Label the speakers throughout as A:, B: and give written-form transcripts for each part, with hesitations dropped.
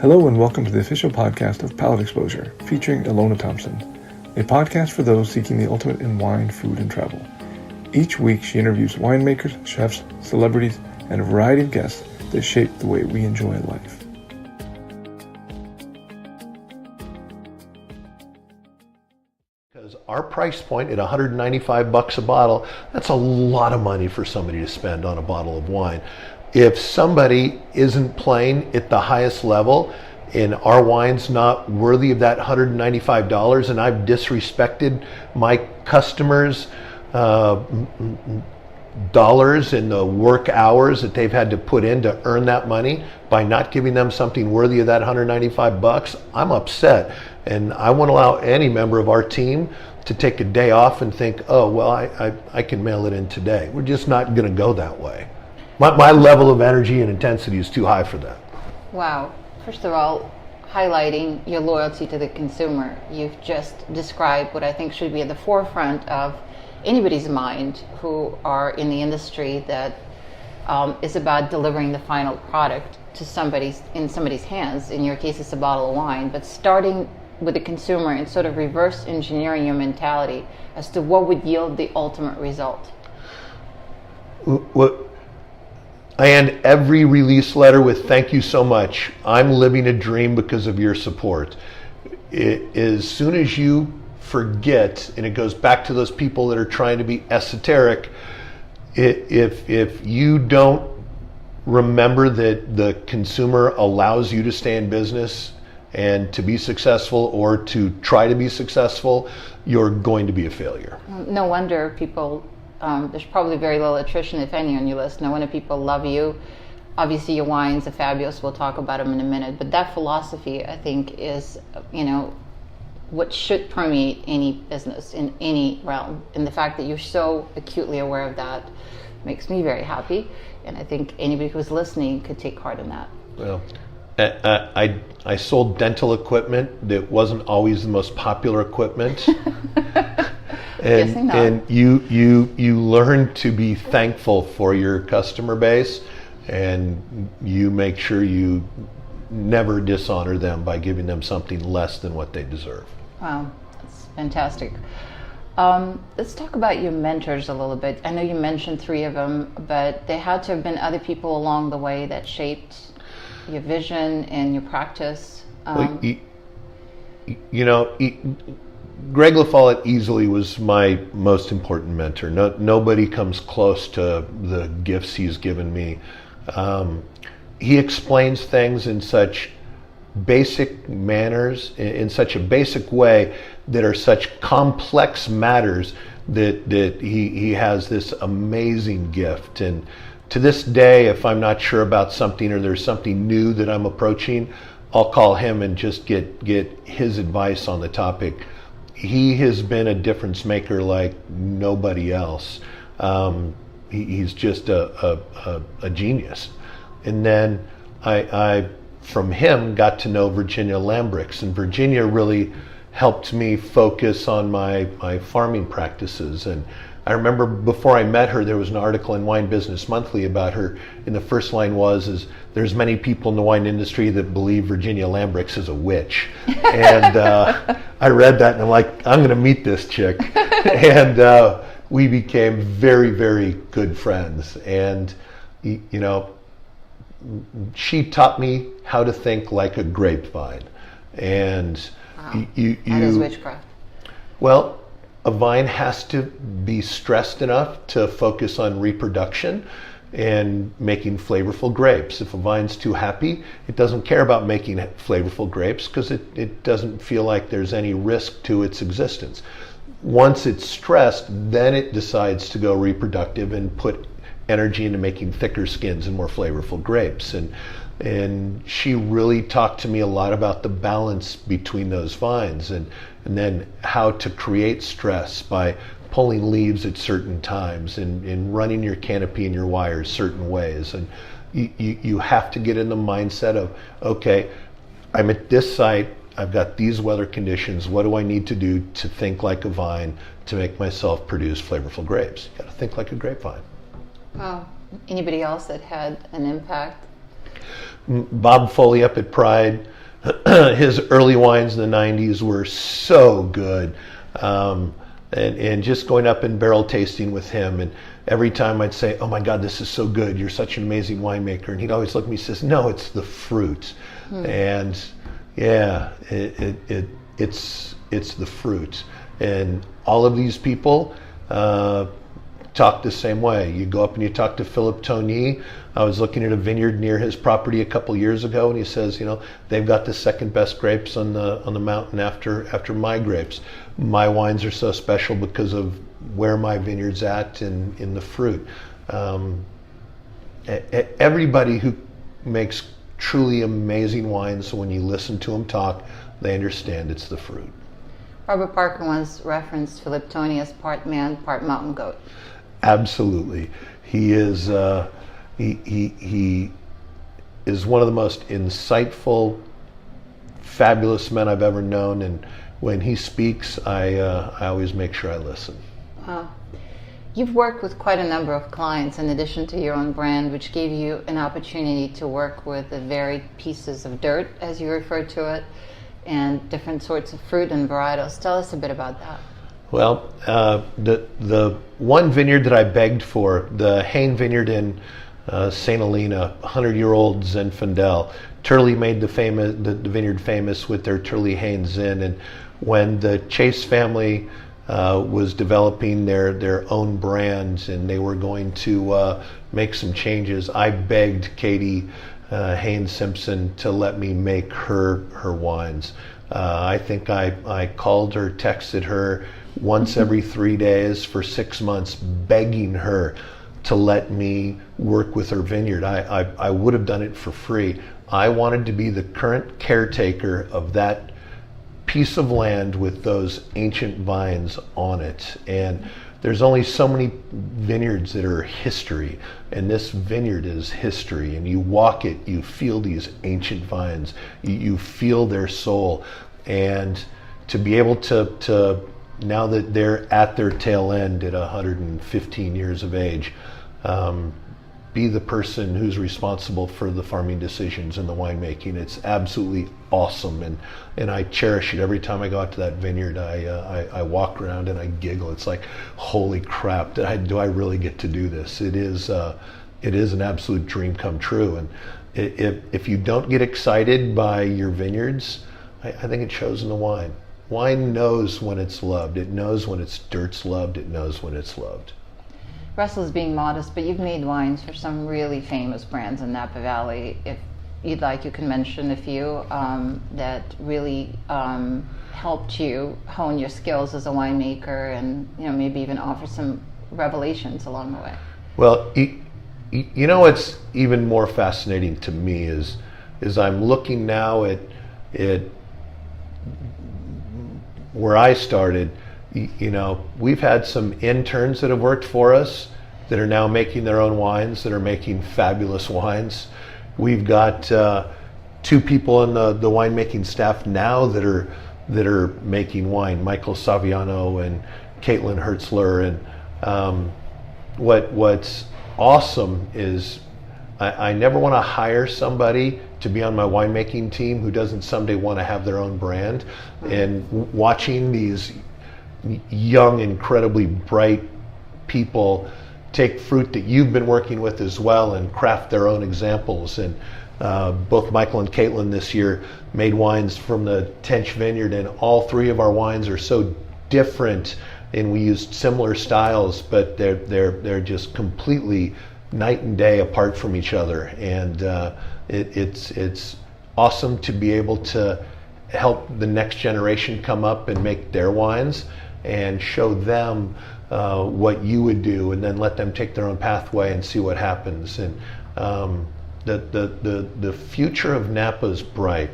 A: Hello and welcome to the official podcast of Palate Exposure, featuring Ilona Thompson, a podcast for those seeking the ultimate in wine, food, and travel. Each week she interviews winemakers, chefs, celebrities, and a variety of guests that shape the way we enjoy life.
B: Because our price point at $195 a bottle, that's a lot of money for somebody to spend on a bottle of wine. If somebody isn't playing at the highest level and our wine's not worthy of that $195 and I've disrespected my customers' dollars and the work hours that they've had to put in to earn that money by not giving them something worthy of that $195, I'm upset. And I won't allow any member of our team to take a day off and think, oh, well, I can mail it in today. We're just not going to go that way. My level of energy and intensity is too high for that.
C: Wow. First of all, highlighting your loyalty to the consumer. You've just described what I think should be at the forefront of anybody's mind who are in the industry that is about delivering the final product to somebody's hands. In your case, it's a bottle of wine, but starting with the consumer and sort of reverse engineering your mentality as to what would yield the ultimate result.
B: I end every release letter with thank you so much. I'm living a dream because of your support. As soon as you forget, and it goes back to those people that are trying to be esoteric, if you don't remember that the consumer allows you to stay in business and to be successful or to try to be successful, you're going to be a failure.
C: No wonder people, there's probably very little attrition, if any, on your list. No wonder people love you. Obviously, your wines are fabulous. We'll talk about them in a minute. But that philosophy, I think, is, what should permeate any business in any realm. And the fact that you're so acutely aware of that makes me very happy. And I think anybody who's listening could take heart in that.
B: Well, I sold dental equipment that wasn't always the most popular equipment. And you learn to be thankful for your customer base, and you make sure you never dishonor them by giving them something less than what they deserve.
C: Wow, that's fantastic. Let's talk about your mentors a little bit. I know you mentioned 3 of them, but there had to have been other people along the way that shaped your vision and your practice.
B: Greg LaFollette easily was my most important mentor. Nobody comes close to the gifts he's given me. He explains things in such basic manners, in such a basic way, that are such complex matters that he has this amazing gift. And to this day, if I'm not sure about something or there's something new that I'm approaching, I'll call him and just get his advice on the topic. He has been a difference maker like nobody else. He's just a genius. And then I from him got to know Virginia Lambrix, and Virginia really helped me focus on my farming practices. And I remember before I met her, there was an article in Wine Business Monthly about her, and the first line was, there's many people in the wine industry that believe Virginia Lambrix is a witch. And I read that and I'm like, I'm going to meet this chick. And we became very, very good friends. And, she taught me how to think like a grapevine. And
C: wow. That is witchcraft.
B: Well, a vine has to be stressed enough to focus on reproduction and making flavorful grapes. If a vine's too happy, it doesn't care about making flavorful grapes because it doesn't feel like there's any risk to its existence. Once it's stressed, then it decides to go reproductive and put energy into making thicker skins and more flavorful grapes. And she really talked to me a lot about the balance between those vines and then how to create stress by pulling leaves at certain times and running your canopy and your wires certain ways. And you have to get in the mindset of, okay, I'm at this site, I've got these weather conditions, what do I need to do to think like a vine to make myself produce flavorful grapes? You got to think like a grapevine.
C: Wow. Anybody else that had an impact?
B: Bob Foley up at Pride, his early wines in the 90s were so good. And just going up and barrel tasting with him, and every time I'd say, "Oh my God, this is so good! You're such an amazing winemaker," and he'd always look at me and says, "No, it's the fruit." And yeah, it's the fruit. And all of these people talk the same way. You go up and you talk to Philip Tonia. I was looking at a vineyard near his property a couple years ago, and he says, they've got the second best grapes on the mountain after my grapes. My wines are so special because of where my vineyard's at in the fruit. Everybody who makes truly amazing wines, when you listen to them talk, they understand it's the fruit.
C: Robert Parker once referenced Philip Tonia as part man, part mountain goat.
B: Absolutely, he is. He is one of the most insightful, fabulous men I've ever known, and when he speaks, I always make sure I listen.
C: You've worked with quite a number of clients in addition to your own brand, which gave you an opportunity to work with the varied pieces of dirt, as you refer to it, and different sorts of fruit and varietals. Tell us a bit about that.
B: Well, the one vineyard that I begged for, the Haines Vineyard in St. Helena, 100-year-old Zinfandel. Turley made the vineyard famous with their Turley Haines Zin, and when the Chase family was developing their own brands and they were going to make some changes, I begged Katie Haines Simpson to let me make her wines. I think I called her, texted her once every 3 days for 6 months, begging her to let me work with her vineyard. I would have done it for free. I wanted to be the current caretaker of that piece of land with those ancient vines on it. And there's only so many vineyards that are history, and this vineyard is history. And you walk it, you feel these ancient vines, you feel their soul. And to be able to now that they're at their tail end at 115 years of age, be the person who's responsible for the farming decisions and the winemaking. It's absolutely awesome, and I cherish it. Every time I go out to that vineyard, I walk around and I giggle. It's like, holy crap, do I really get to do this? It is an absolute dream come true. And if you don't get excited by your vineyards, I think it shows in the wine. Wine knows when it's loved. It knows when its dirt's loved. It knows when it's loved.
C: Russell's being modest, but you've made wines for some really famous brands in Napa Valley. If you'd like, you can mention a few that really helped you hone your skills as a winemaker, and maybe even offer some revelations along the way.
B: Well, you know what's even more fascinating to me is I'm looking now at where I started. We've had some interns that have worked for us that are now making their own wines, that are making fabulous wines. We've got 2 people on the winemaking staff now that are making wine, Michael Saviano and Caitlin Hertzler. And what's awesome is I never want to hire somebody to be on my winemaking team who doesn't someday want to have their own brand. And watching these young, incredibly bright people take fruit that you've been working with as well and craft their own examples. And both Michael and Caitlin this year made wines from the Tench Vineyard, and all 3 of our wines are so different, and we used similar styles, but they're just completely night and day apart from each other. And it's awesome to be able to help the next generation come up and make their wines and show them what you would do, and then let them take their own pathway and see what happens. And the future of Napa is bright.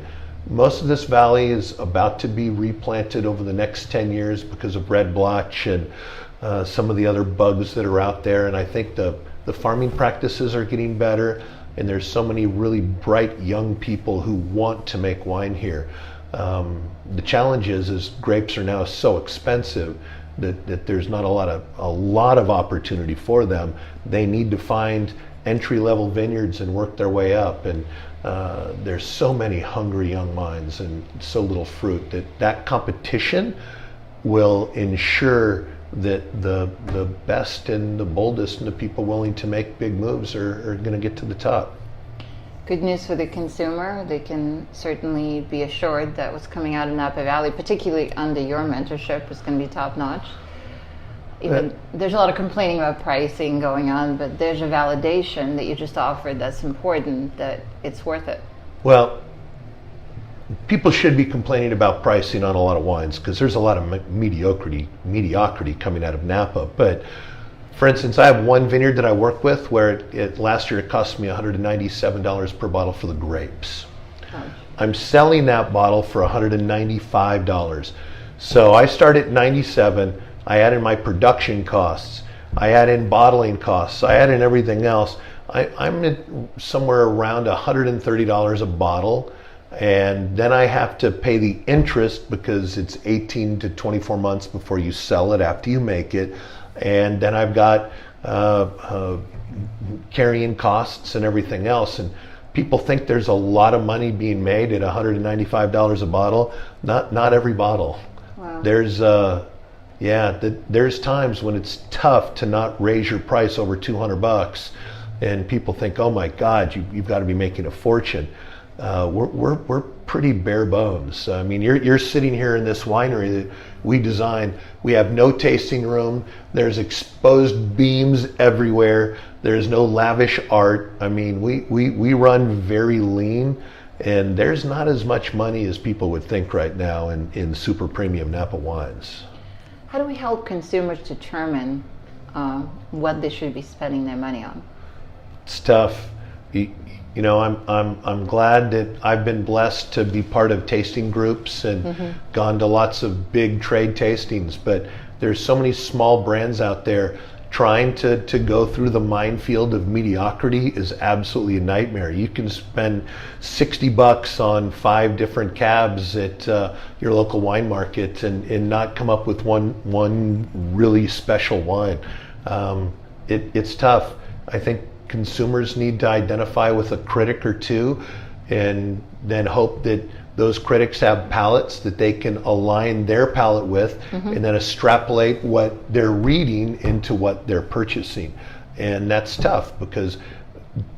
B: Most of this valley is about to be replanted over the next 10 years because of red blotch and some of the other bugs that are out there. And I think the farming practices are getting better, and there's so many really bright young people who want to make wine here. The challenge is grapes are now so expensive that there's not a lot of opportunity for them. They need to find entry-level vineyards and work their way up. And there's so many hungry young minds and so little fruit that competition will ensure that the best and the boldest and the people willing to make big moves are going to get to the top.
C: Good news for the consumer. They can certainly be assured that what's coming out of Napa Valley, particularly under your mentorship, is going to be top-notch. There's a lot of complaining about pricing going on, but there's a validation that you just offered that's important, that it's worth it.
B: Well, people should be complaining about pricing on a lot of wines because there's a lot of mediocrity coming out of Napa. But for instance, I have one vineyard that I work with where last year it cost me $197 per bottle for the grapes.
C: Ouch.
B: I'm selling that bottle for $195. So I start at $97. I add in my production costs. I add in bottling costs. I add in everything else. I'm at somewhere around $130 a bottle. And then I have to pay the interest because it's 18 to 24 months before you sell it after you make it. And then I've got carrying costs and everything else. And people think there's a lot of money being made at $195 a bottle. Not every bottle.
C: Wow.
B: There's times when it's tough to not raise your price over $200, and people think, oh my God, you've got to be making a fortune. We're pretty bare bones. I mean, you're sitting here in this winery that we designed. We have no tasting room. There's exposed beams everywhere. There's no lavish art. I mean, we run very lean, and there's not as much money as people would think right now in super premium Napa wines.
C: How do we help consumers determine what they should be spending their money on?
B: It's tough. You know, I'm glad that I've been blessed to be part of tasting groups and gone to lots of big trade tastings, but there's so many small brands out there. Trying to go through the minefield of mediocrity is absolutely a nightmare. You can spend $60 on 5 different cabs at your local wine market and not come up with one really special wine. It's tough. I think consumers need to identify with a critic or two and then hope that those critics have palates that they can align their palate with and then extrapolate what they're reading into what they're purchasing. And that's tough because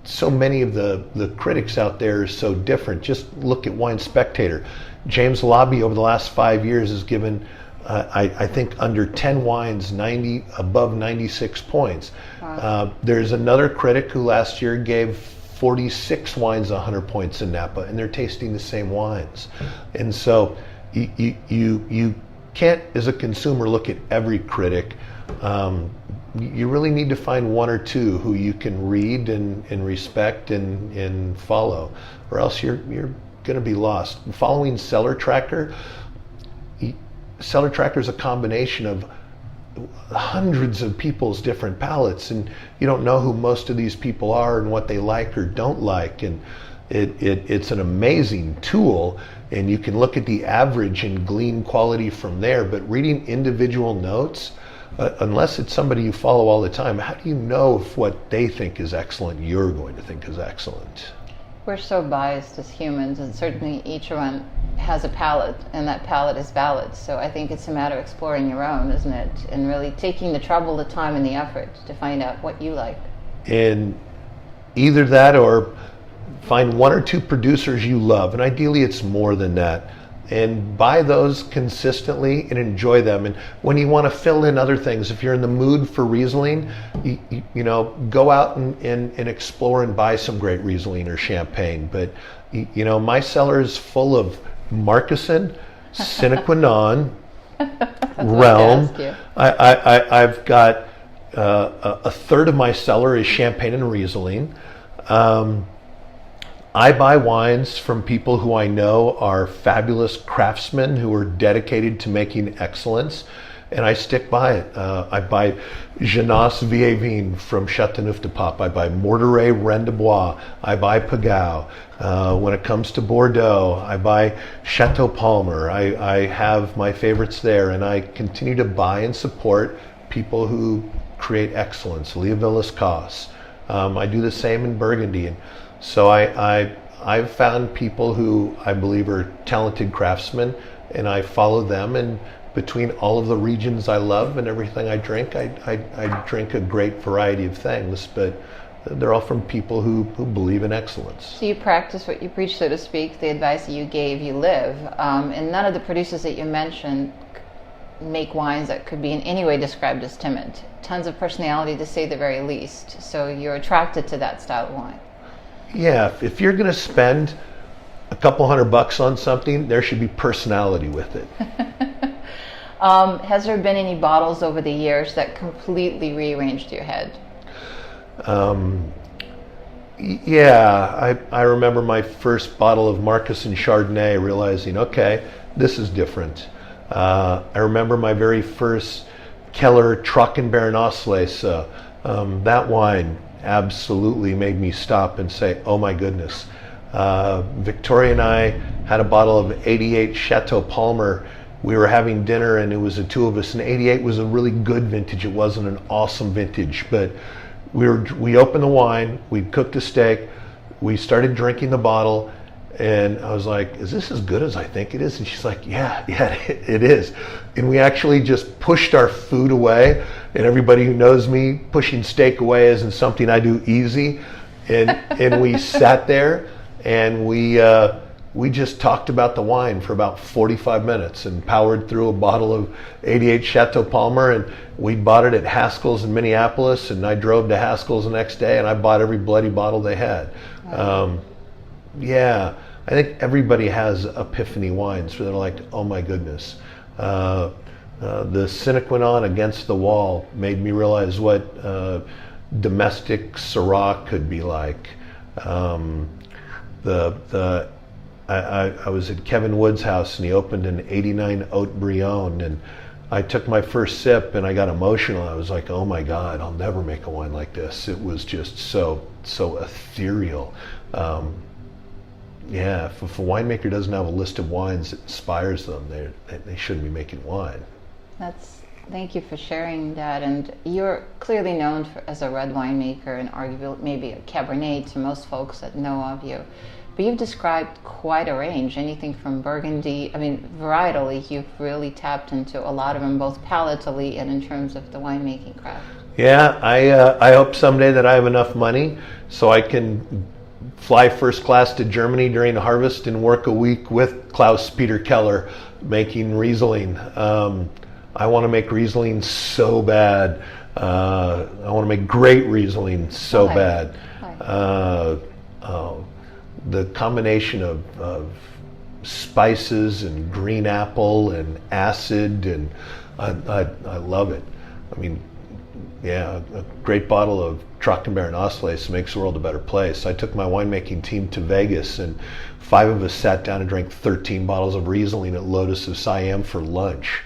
B: so many of the critics out there are so different. Just look at Wine Spectator. James Lobby over the last 5 years has given I think under 10 wines above 96 points.
C: Wow.
B: There's another critic who last year gave 46 wines 100 points in Napa, and they're tasting the same wines. And so you can't, as a consumer, look at every critic. You really need to find one or two who you can read and respect and follow, or else you're going to be lost. Following Cellar Tracker is a combination of hundreds of people's different palates, and you don't know who most of these people are and what they like or don't like, and it's an amazing tool, and you can look at the average and glean quality from there. But reading individual notes, unless it's somebody you follow all the time, how do you know if what they think is excellent you're going to think is excellent?
C: We're so biased as humans, and certainly each one has a palate, and that palate is valid. So I think it's a matter of exploring your own, isn't it? And really taking the trouble, the time, and the effort to find out what you like.
B: And either that or find one or two producers you love, and ideally it's more than that, and buy those consistently and enjoy them. And when you want to fill in other things, if you're in the mood for Riesling, you know, go out and explore and buy some great Riesling or Champagne. But you know, my cellar is full of Marcassin, Sine Qua Non, Realm. I've got a third of my cellar is Champagne and Riesling. I buy wines from people who I know are fabulous craftsmen who are dedicated to making excellence, and I stick by it. I buy Genasse Vieille Vin from Châteauneuf-du-Pape. I buy Morteray Rennes de Bois. I buy Pagao. When it comes to Bordeaux, I buy Chateau Palmer. I have my favorites there, and I continue to buy and support people who create excellence. Leah Villas-Koss. I do the same in Burgundy. And so I've found people who I believe are talented craftsmen, and I follow them. And between all of the regions I love and everything I drink, I drink a great variety of things, but they're all from people who believe in excellence.
C: So you practice what you preach, so to speak. The advice that you gave, you live. And none of the producers that you mentioned make wines that could be in any way described as timid. Tons of personality, to say the very least. So you're attracted to that style of wine.
B: Yeah, if you're going to spend a couple $100 on something, there should be personality with it.
C: Has there been any bottles over the years that completely rearranged your head?
B: Yeah, I remember my first bottle of Marcus and Chardonnay, realizing, okay, this is different. I remember my very first Keller Trockenbeeren Auslese. That wine absolutely made me stop and say, oh my goodness. Victoria and I had a bottle of 88 Chateau Palmer. We were having dinner and it was the two of us, and 88 was a really good vintage. It wasn't an awesome vintage, but we opened the wine, we cooked a steak, we started drinking the bottle, and I was like, is this as good as I think it is? And she's like, yeah, it is. And we actually just pushed our food away, and everybody who knows me, pushing steak away isn't something I do easy. And we sat there and we just talked about the wine for about 45 minutes and powered through a bottle of 88 Chateau Palmer, and we bought it at Haskell's in Minneapolis, and I drove to Haskell's the next day and I bought every bloody bottle they had. Wow. Yeah, I think everybody has epiphany wines where they're like, oh my goodness. The Sine Qua Non Against the Wall made me realize what domestic Syrah could be like. I was at Kevin Wood's house and he opened an 89 Haute Brion, and I took my first sip and I got emotional. I was like, oh my God, I'll never make a wine like this. It was just so ethereal. Yeah, if a winemaker doesn't have a list of wines that inspires them, they shouldn't be making wine.
C: Thank you for sharing that. And you're clearly known as a red winemaker, and arguably maybe a Cabernet to most folks that know of you. But you've described quite a range, anything from Burgundy. I mean, varietally, you've really tapped into a lot of them, both palatally and in terms of the winemaking craft.
B: Yeah, I hope someday that I have enough money so I can fly first class to Germany during the harvest and work a week with Klaus Peter Keller making Riesling. I want to make Riesling so bad. I want to make great Riesling so bad. The combination of spices and green apple and acid, and I love it. I mean, yeah, a great bottle of Trockenbeeren Auslese makes the world a better place. I took my winemaking team to Vegas, and 5 of us sat down and drank 13 bottles of Riesling at Lotus of Siam for lunch.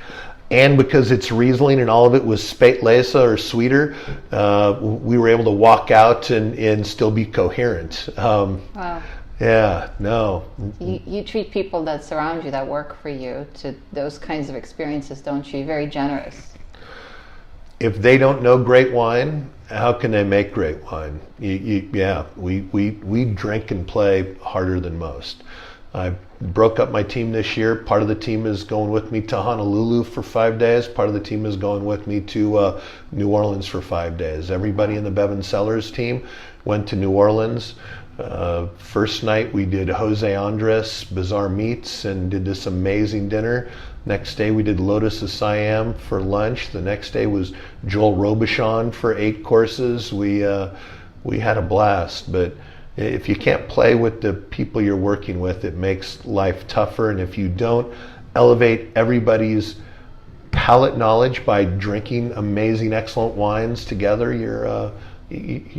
B: And because it's Riesling and all of it was Spätlese or sweeter, we were able to walk out and still be coherent.
C: Wow.
B: Yeah, no.
C: You treat people that surround you, that work for you, to those kinds of experiences, don't you? You're very generous.
B: If they don't know great wine, how can they make great wine? Yeah, we drink and play harder than most. I broke up my team this year. Part of the team is going with me to Honolulu for 5 days. Part of the team is going with me to New Orleans for 5 days. Everybody in the Bevan Cellars team went to New Orleans. First night we did Jose Andres Bizarre Meats and did this amazing dinner. Next day we did Lotus of Siam for lunch. The next day was Joel Robuchon for 8 courses. We had a blast, but if you can't play with the people you're working with, it makes life tougher. And if you don't elevate everybody's palate knowledge by drinking amazing, excellent wines together, you're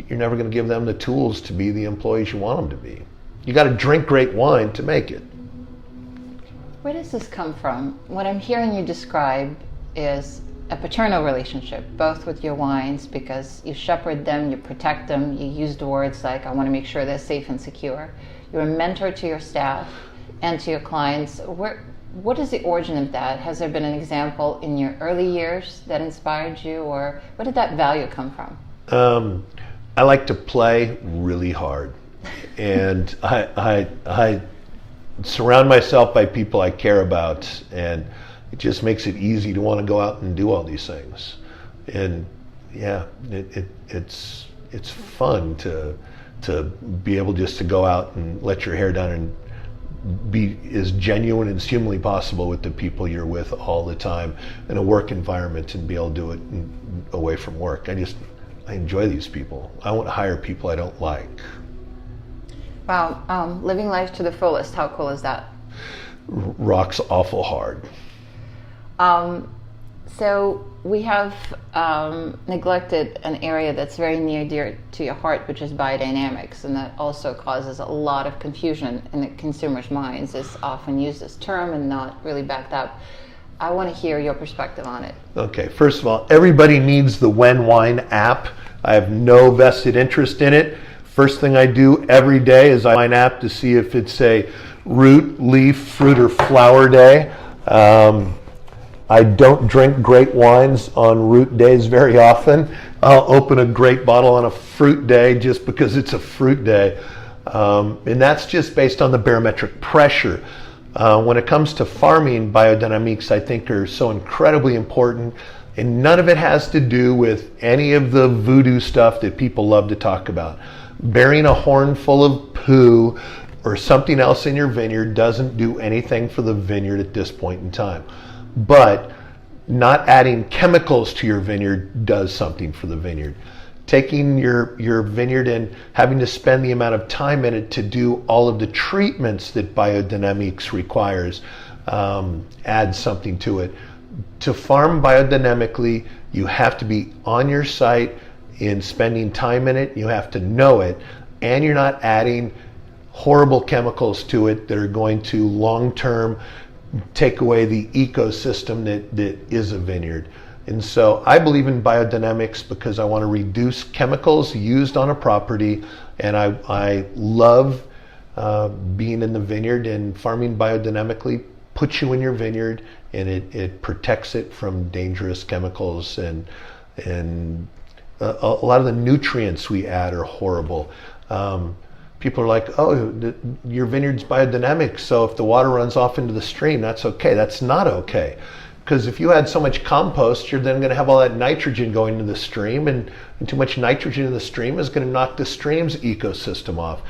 B: never going to give them the tools to be the employees you want them to be. You got to drink great wine to make it.
C: Where does this come from? What I'm hearing you describe is a paternal relationship, both with your wines, because you shepherd them, you protect them, you use the words like, I want to make sure they're safe and secure. You're a mentor to your staff and to your clients. What is the origin of that? Has there been an example in your early years that inspired you, or where did that value come from?
B: I like to play really hard, and I surround myself by people I care about, and it just makes it easy to want to go out and do all these things. And yeah, it's fun to be able just to go out and let your hair down and be as genuine as humanly possible with the people you're with all the time in a work environment, and be able to do it away from work. I enjoy these people. I won't hire people I don't like.
C: Wow, living life to the fullest, how cool is that?
B: Rocks awful hard.
C: So we have neglected an area that's very near and dear to your heart, which is biodynamics, and that also causes a lot of confusion in the consumer's minds. It's often used as term and not really backed up. I want to hear your perspective on it.
B: Okay, first of all, everybody needs the When Wine app. I have no vested interest in it. First thing I do every day is I wine app to see if it's a root, leaf, fruit, or flower day. I don't drink great wines on root days very often. I'll open a great bottle on a fruit day just because it's a fruit day. And that's just based on the barometric pressure. When it comes to farming, biodynamics I think are so incredibly important, and none of it has to do with any of the voodoo stuff that people love to talk about. Burying a horn full of poo or something else in your vineyard doesn't do anything for the vineyard at this point in time. But not adding chemicals to your vineyard does something for the vineyard. Taking your vineyard and having to spend the amount of time in it to do all of the treatments that biodynamics requires adds something to it. To farm biodynamically, you have to be on your site and spending time in it. You have to know it, and you're not adding horrible chemicals to it that are going to long-term take away the ecosystem that is a vineyard. And so I believe in biodynamics because I want to reduce chemicals used on a property, and I love being in the vineyard, and farming biodynamically puts you in your vineyard, and it protects it from dangerous chemicals, and a lot of the nutrients we add are horrible. People are like, oh, your vineyard's biodynamic, so if the water runs off into the stream, that's okay. That's not okay. Because if you add so much compost, you're then going to have all that nitrogen going into the stream, and too much nitrogen in the stream is going to knock the stream's ecosystem off.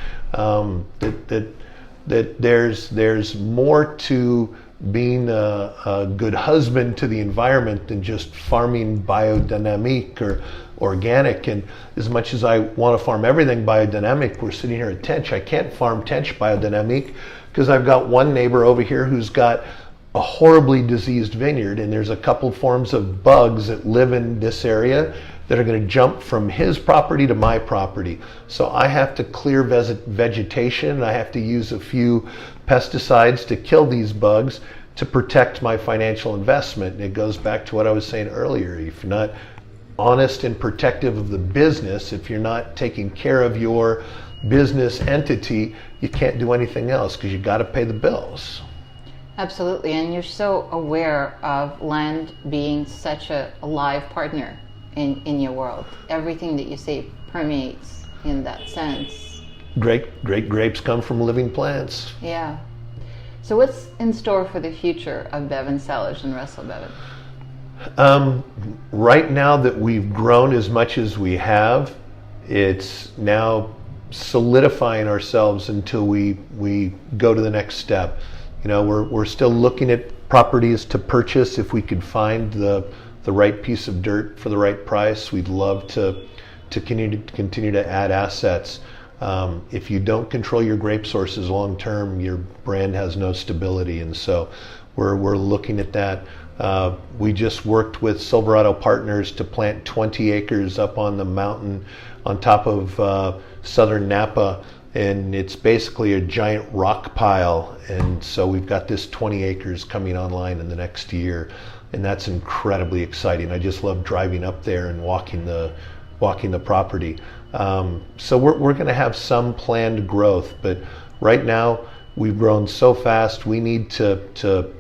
B: That there's more to being a good husband to the environment than just farming biodynamic or organic. And as much as I want to farm everything biodynamic, we're sitting here at Tench. I can't farm Tench biodynamic because I've got one neighbor over here who's got a horribly diseased vineyard, and there's a couple forms of bugs that live in this area that are going to jump from his property to my property. So I have to clear vegetation. I have to use a few pesticides to kill these bugs to protect my financial investment. And it goes back to what I was saying earlier. If you're not honest and protective of the business, if you're not taking care of your business entity, you can't do anything else because you got to pay the bills.
C: Absolutely, and you're so aware of land being such a live partner in your world. Everything that you say permeates in that sense.
B: Great grapes come from living plants.
C: Yeah. So what's in store for the future of Bevan Cellars and Russell Bevan?
B: Right now that we've grown as much as we have, it's now solidifying ourselves until we go to the next step. You know, we're still looking at properties to purchase. If we could find the right piece of dirt for the right price, we'd love to continue to add assets. If you don't control your grape sources long term, your brand has no stability, and so we're looking at that. We just worked with Silverado Partners to plant 20 acres up on the mountain on top of southern Napa, and it's basically a giant rock pile, and so we've got this 20 acres coming online in the next year, and that's incredibly exciting. I just love driving up there and walking the property. So we're going to have some planned growth, but right now we've grown so fast we need to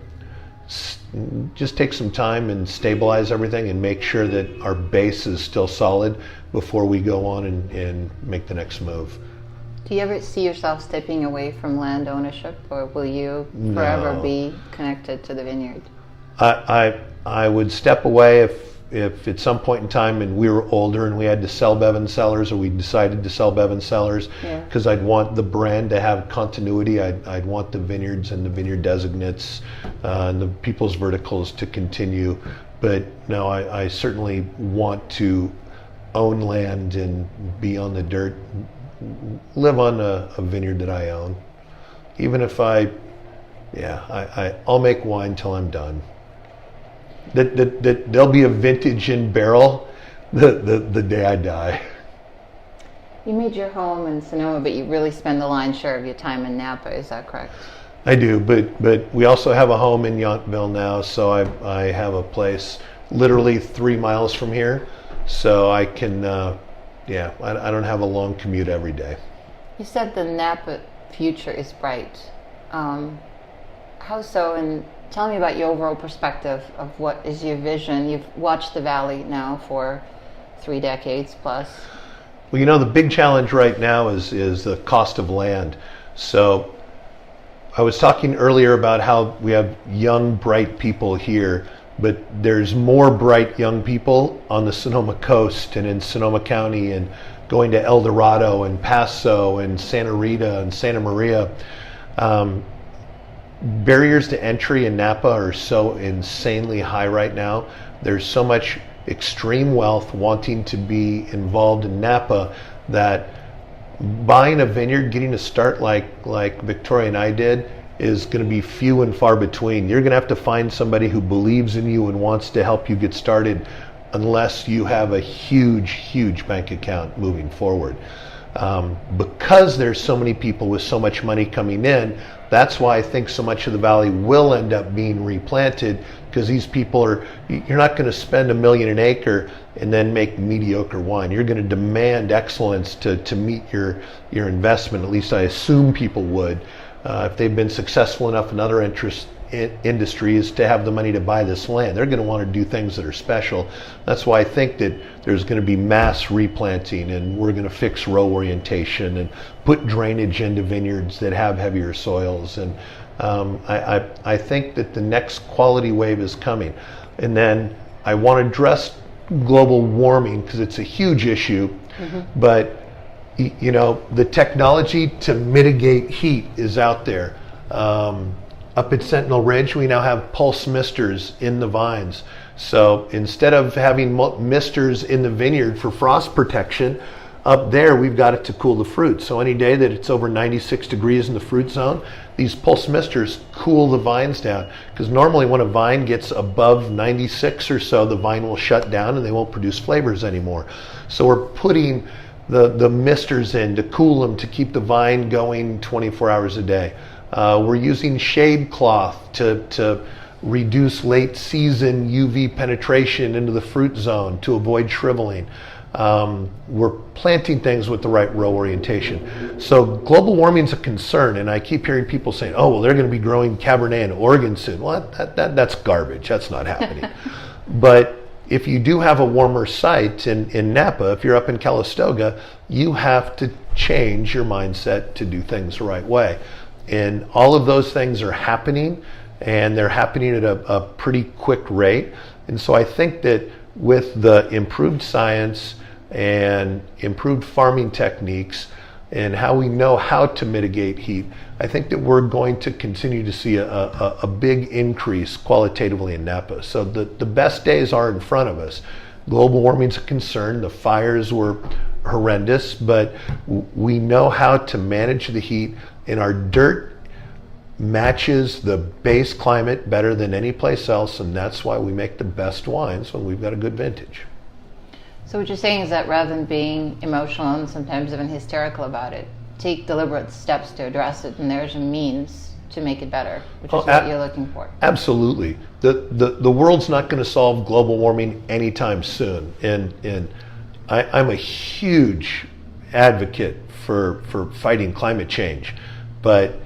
B: just take some time and stabilize everything and make sure that our base is still solid before we go on and make the next move.
C: Do you ever see yourself stepping away from land ownership, or will you forever be connected to the vineyard?
B: I would step away if at some point in time and we were older and we had to sell Bevan cellars, or we decided to sell Bevan cellars, because I'd want the brand to have continuity. I'd want the vineyards and the vineyard designates and the people's verticals to continue. But no, I certainly want to own land and be on the dirt, live on a vineyard that I own. Even if I'll make wine till I'm done. That there'll be a vintage in barrel the day I die.
C: You made your home in Sonoma, but you really spend the lion's share of your time in Napa. Is that correct?
B: I do, but we also have a home in Yountville now, so I have a place literally 3 miles from here, so I can. I don't have a long commute every day.
C: You said the Napa future is bright. How so? And tell me about your overall perspective of what is your vision. You've watched the valley now for 3 decades plus.
B: Well, the big challenge right now is the cost of land. So I was talking earlier about how we have young, bright people here, but there's more bright young people on the Sonoma coast and in Sonoma County and going to El Dorado and Paso and Santa Rita and Santa Maria. Barriers to entry in Napa are so insanely high right now. There's so much extreme wealth wanting to be involved in Napa that buying a vineyard, getting a start like Victoria and I did, is going to be few and far between. You're going to have to find somebody who believes in you and wants to help you get started, unless you have a huge bank account moving forward. Because there's so many people with so much money coming in, that's why I think so much of the valley will end up being replanted, because these people you're not going to spend $1 million an acre and then make mediocre wine. You're going to demand excellence to meet your investment. At least I assume people would. If they've been successful enough in other industries to have the money to buy this land, they're going to want to do things that are special. That's why I think that there's going to be mass replanting, and we're going to fix row orientation and put drainage into vineyards that have heavier soils. And I think that the next quality wave is coming. And then I want to address global warming because it's a huge issue, but the technology to mitigate heat is out there. Up at Sentinel Ridge, we now have pulse misters in the vines. So instead of having misters in the vineyard for frost protection, up there we've got it to cool the fruit. So any day that it's over 96 degrees in the fruit zone, these pulse misters cool the vines down. Because normally when a vine gets above 96 or so, the vine will shut down and they won't produce flavors anymore. So we're putting the misters in to cool them, to keep the vine going 24 hours a day. We're using shade cloth to reduce late season UV penetration into the fruit zone to avoid shriveling. We're planting things with the right row orientation. So global warming is a concern, and I keep hearing people saying, oh, well, they're going to be growing Cabernet in Oregon soon. Well, that's garbage. That's not happening. But if you do have a warmer site in Napa, if you're up in Calistoga, you have to change your mindset to do things the right way. And all of those things are happening, and they're happening at a pretty quick rate. And so I think that with the improved science and improved farming techniques and how we know how to mitigate heat, I think that we're going to continue to see a big increase qualitatively in Napa. So the best days are in front of us. Global warming's a concern. The fires were horrendous, but we know how to manage the heat, and our dirt matches the base climate better than any place else, and that's why we make the best wines when we've got a good vintage.
C: So what you're saying is that rather than being emotional and sometimes even hysterical about it, take deliberate steps to address it, and there's a means to make it better, which is what you're looking for.
B: Absolutely. The world's not going to solve global warming anytime soon, and I'm a huge advocate for fighting climate change, but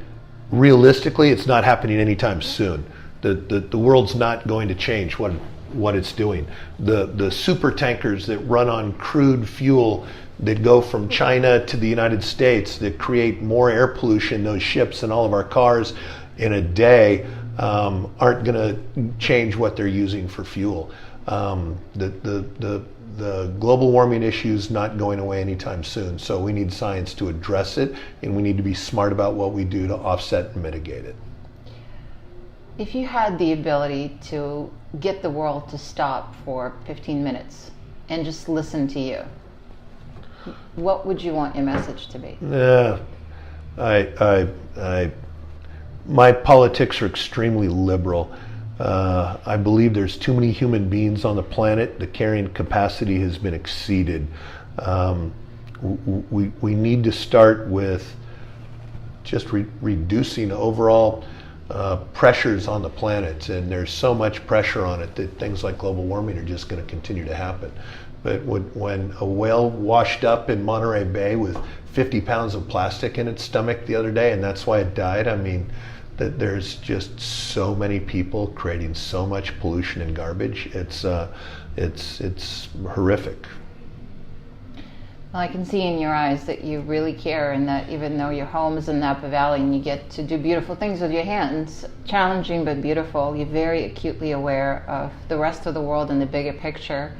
B: realistically, it's not happening anytime soon. The world's not going to change what it's doing. The super tankers that run on crude fuel that go from China to the United States that create more air pollution, those ships and all of our cars in a day, aren't going to change what they're using for fuel. The global warming issue is not going away anytime soon, so we need science to address it, and we need to be smart about what we do to offset and mitigate it.
C: If you had the ability to get the world to stop for 15 minutes and just listen to you, what would you want your message to be?
B: My politics are extremely liberal. I believe there's too many human beings on the planet. The carrying capacity has been exceeded. We need to start with just reducing overall pressures on the planet, and there's so much pressure on it that things like global warming are just going to continue to happen. But when a whale washed up in Monterey Bay with 50 pounds of plastic in its stomach the other day, and that's why it died, I mean, that there's just so many people creating so much pollution and garbage. It's horrific.
C: Well, I can see in your eyes that you really care, and that even though your home is in Napa Valley and you get to do beautiful things with your hands, challenging but beautiful, you're very acutely aware of the rest of the world and the bigger picture.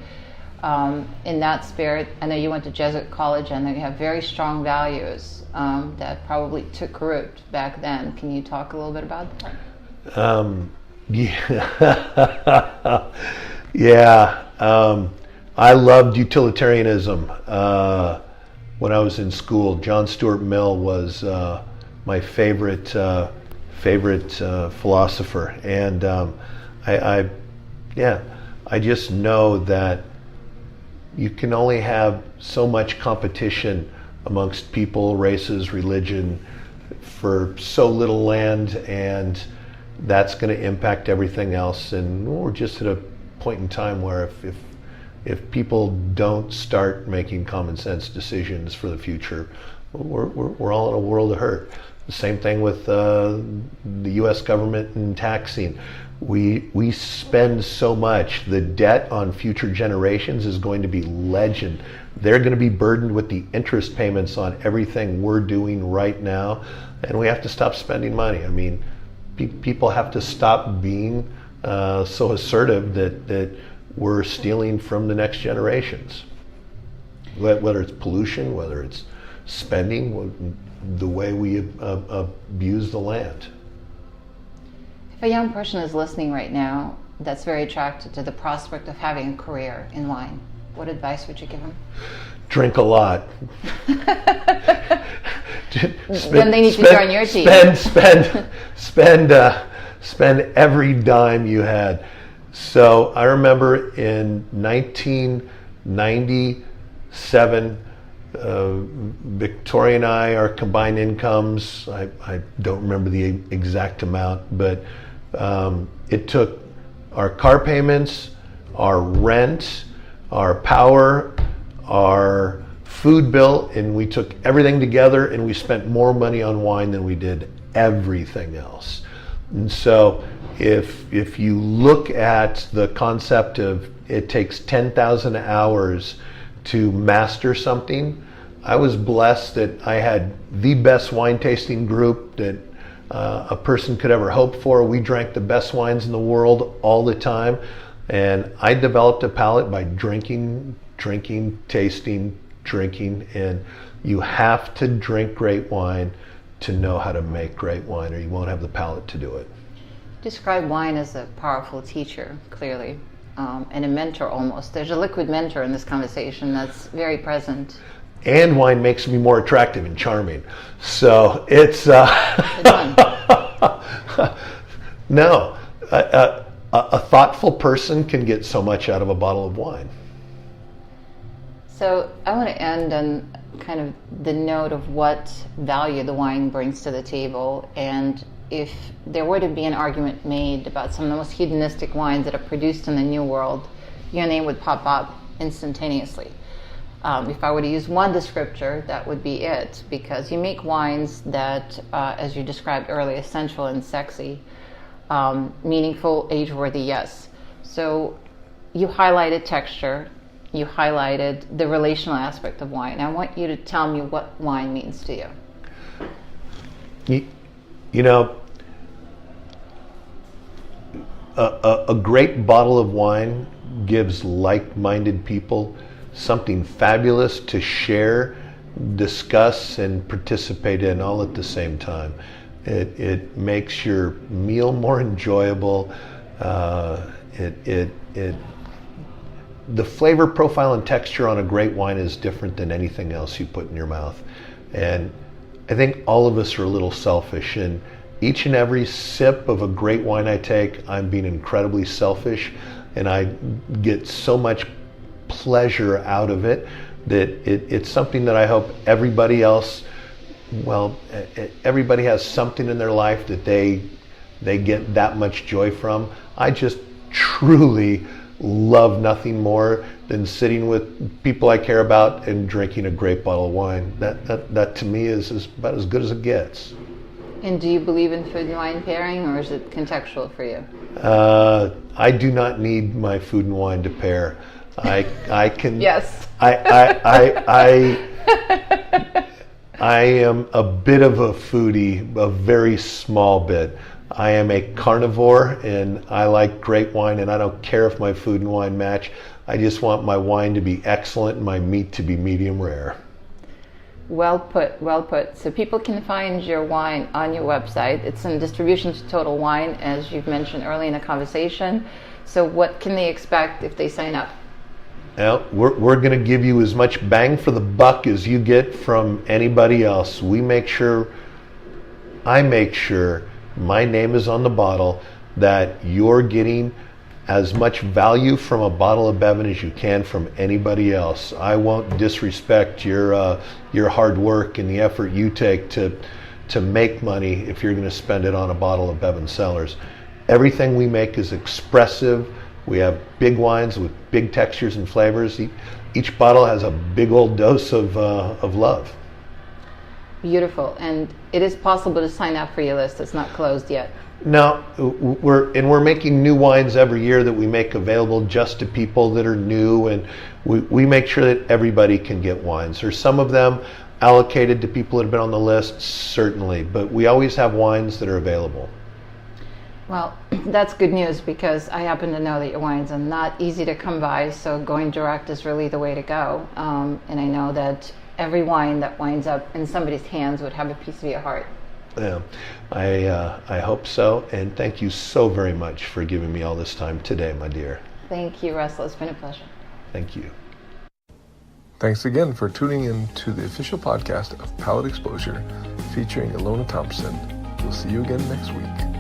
C: In that spirit, I know you went to Jesuit College, and you have very strong values that probably took root back then. Can you talk a little bit about that?
B: I loved utilitarianism. When I was in school, John Stuart Mill was my favorite philosopher, and I just know that you can only have so much competition amongst people, races, religion, for so little land, and that's going to impact everything else. And we're just at a point in time where if people don't start making common sense decisions for the future, we're all in a world of hurt. The same thing with the U.S. government and taxing. We spend so much. The debt on future generations is going to be legend. They're going to be burdened with the interest payments on everything we're doing right now, and we have to stop spending money. I mean, people have to stop being so assertive that we're stealing from the next generations. Whether it's pollution, whether it's spending, the way we abuse the land.
C: If a young person is listening right now that's very attracted to the prospect of having a career in wine, what advice would you give them?
B: Drink a lot.
C: Then they need to join your team.
B: Spend every dime you had. So I remember in 1997, Victoria and I, our combined incomes, I don't remember the exact amount, but it took our car payments, our rent, our power, our food bill, and we took everything together, and we spent more money on wine than we did everything else. And so if you look at the concept of it takes 10,000 hours to master something, I was blessed that I had the best wine tasting group that a person could ever hope for. We drank the best wines in the world all the time, and I developed a palate by drinking, tasting, drinking, and you have to drink great wine to know how to make great wine, or you won't have the palate to do it.
C: Describe wine as a powerful teacher, clearly, and a mentor almost. There's a liquid mentor in this conversation that's very present.
B: And wine makes me more attractive and charming. So it's no, a thoughtful person can get so much out of a bottle of wine.
C: So I want to end on kind of the note of what value the wine brings to the table, and if there were to be an argument made about some of the most hedonistic wines that are produced in the New World, your name would pop up instantaneously. If I were to use one descriptor, that would be it, because you make wines that, as you described earlier, sensual and sexy, meaningful, age-worthy yes. So you highlighted texture, you highlighted the relational aspect of wine. I want you to tell me what wine means to you.
B: You know, a great bottle of wine gives like-minded people something fabulous to share, discuss, and participate in all at the same time. It makes your meal more enjoyable. The flavor profile and texture on a great wine is different than anything else you put in your mouth. And I think all of us are a little selfish, and each and every sip of a great wine I take, I'm being incredibly selfish, and I get so much pleasure out of it that it's something that I hope everybody else, everybody has something in their life that they get that much joy from. I just truly love nothing more than sitting with people I care about and drinking a great bottle of wine. That to me is about as good as it gets.
C: And do you believe in food and wine pairing, or is it contextual for you?
B: I do not need my food and wine to pair. I can.
C: Yes.
B: I am a bit of a foodie, a very small bit. I am a carnivore, and I like great wine, and I don't care if my food and wine match. I just want my wine to be excellent and my meat to be medium rare.
C: Well put, well put. So people can find your wine on your website. It's in distribution to Total Wine, as you've mentioned early in the conversation. So what can they expect if they sign up?
B: Well, we're going to give you as much bang for the buck as you get from anybody else. I make sure my name is on the bottle, that you're getting as much value from a bottle of Bevan as you can from anybody else. I won't disrespect your hard work and the effort you take to make money if you're going to spend it on a bottle of Bevan cellars. Everything we make is expressive. We have big wines with big textures and flavors. Each bottle has a big old dose of love.
C: Beautiful. And it is possible to sign up for your list. It's not closed yet.
B: No, we're making new wines every year that we make available just to people that are new, and we make sure that everybody can get wines. There's some of them allocated to people that have been on the list, certainly, but we always have wines that are available.
C: Well, that's good news, because I happen to know that your wines are not easy to come by, so going direct is really the way to go. And I know that every wine that winds up in somebody's hands would have a piece of your heart.
B: Yeah, I hope so, and thank you so very much for giving me all this time today, my dear.
C: Thank you, Russell. It's been a pleasure.
B: Thank you.
A: Thanks again for tuning in to the official podcast of Palate Exposure featuring Ilona Thompson. We'll see you again next week.